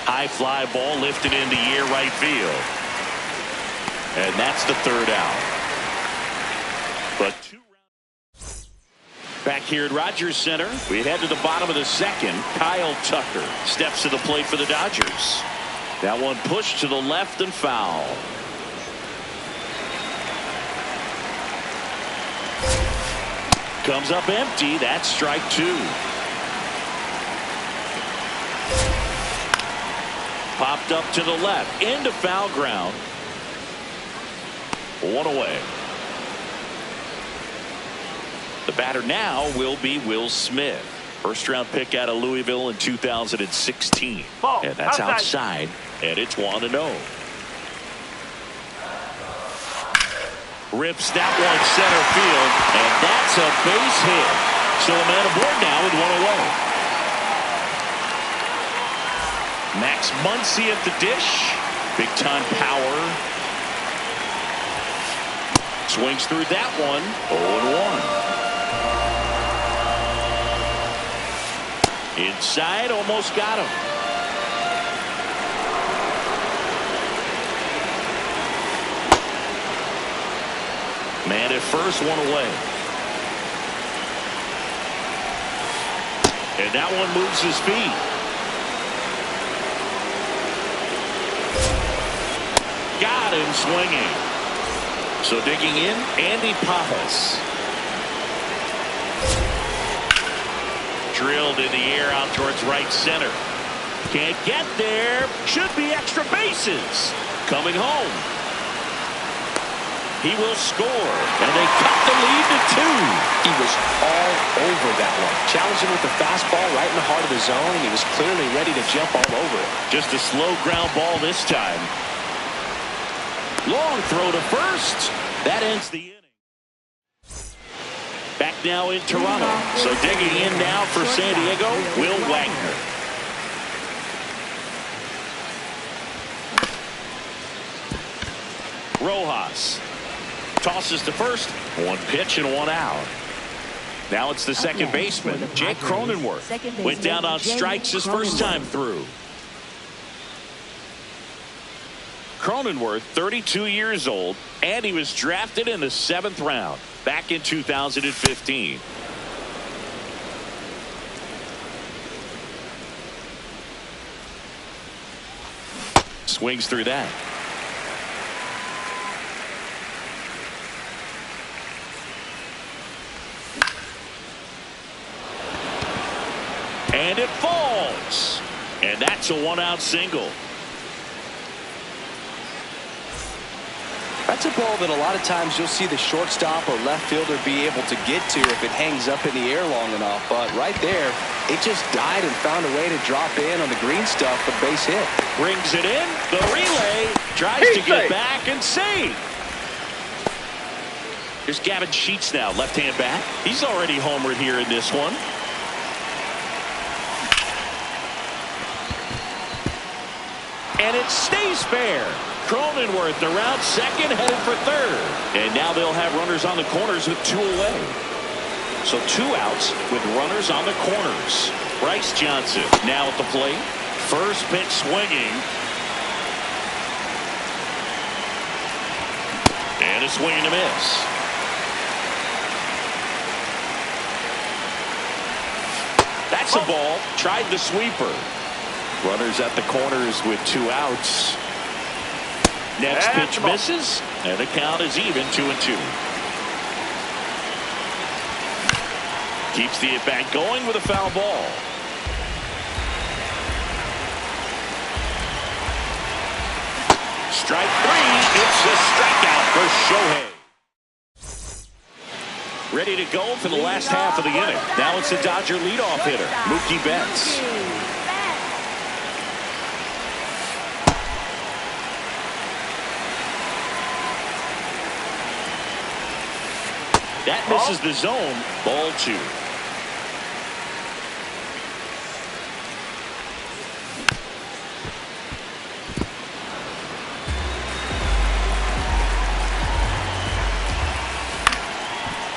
High fly ball lifted into air right field. And that's the third out. But 2 rounds. Back here at Rogers Center, we head to the bottom of the second. Kyle Tucker steps to the plate for the Dodgers. That one pushed to the left and foul. Comes up empty. That's strike 2. Popped up to the left into foul ground. 1 away. The batter now will be Will Smith. First round pick out of Louisville in 2016. And that's outside. And it's 1-0. Rips that one center field, and that's a base hit. So a man aboard now with 1 away. Max Muncy at the dish. Big time power. Swings through that one. 0-1. Inside, almost got him. Man at first, 1 away. And that one moves his feet. Got him swinging. So digging in, Andy Papas. Drilled in the air out towards right center. Can't get there. Should be extra bases. Coming home. He will score, and they cut the lead to 2. He was all over that one. Challenging with the fastball right in the heart of the zone, and he was clearly ready to jump all over it. Just a slow ground ball this time. Long throw to first. That ends the inning. Back now in Toronto. So digging in now for San Diego, Will Wagner. Rojas tosses to first. 1 pitch and 1 out. Now it's the second baseman, Jake Cronenworth. Went down on strikes his first time through. Cronenworth, 32 years old, and he was drafted in the 7th round back in 2015. Swings through that. And it falls. And that's a 1-out single. That's a ball that a lot of times you'll see the shortstop or left fielder be able to get to if it hangs up in the air long enough. But right there, it just died and found a way to drop in on the green stuff for base hit. Brings it in. The relay tries to get back and save. Here's Gavin Sheets now, left-hand bat. He's already homered here in this one. And it stays fair. Cronenworth around second, headed for third. And now they'll have runners on the corners with 2 away. So 2 outs with runners on the corners. Bryce Johnson now at the plate. First pitch swinging. And a swing and a miss. That's a ball. Tried the sweeper. Runners at the corners with 2 outs. Next pitch misses, and the count is even 2-2. Keeps the at-bat going with a foul ball. Strike 3. It's a strikeout for Shohei. Ready to go for the last half of the inning. Now it's the Dodger leadoff hitter, Mookie Betts. That misses the zone. Ball 2.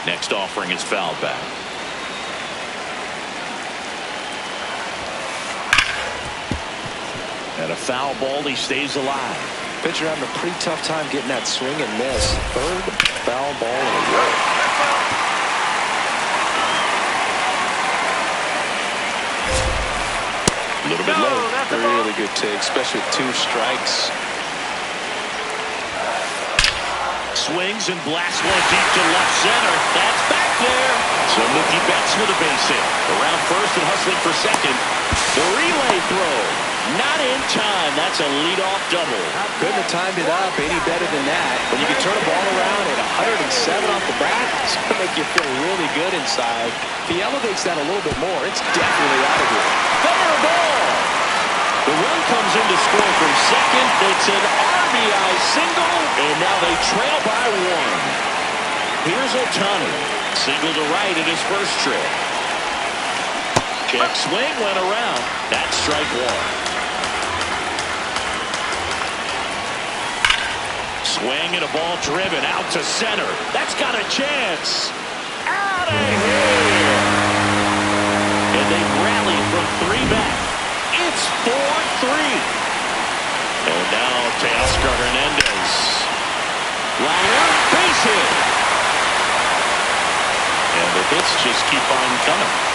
Next offering is fouled back. And a foul ball. He stays alive. Pitcher having a pretty tough time getting that swing and miss. Third foul ball in a row. A little bit low. Really good take, especially with 2 strikes. Swings and blasts one deep to left center. That's back there. So Mookie Betts with a base hit. Around first and hustling for second. The relay throw. Not in time. That's a leadoff double. Couldn't have timed it up any better than that. When you can turn a ball around at 107 off the bat, it's going to make you feel really good inside. If he elevates that a little bit more, it's definitely out of here. Fair ball. The run comes in to score from second. It's an RBI single, and now they trail by 1. Here's Ohtani. Single to right in his first trip. Check swing went around. That's strike 1. Swing and a ball driven out to center. That's got a chance. Out of here. And they rally from 3 back. It's 4-3. And now Teoscar Hernandez. Liner, base hit. And the hits just keep on coming.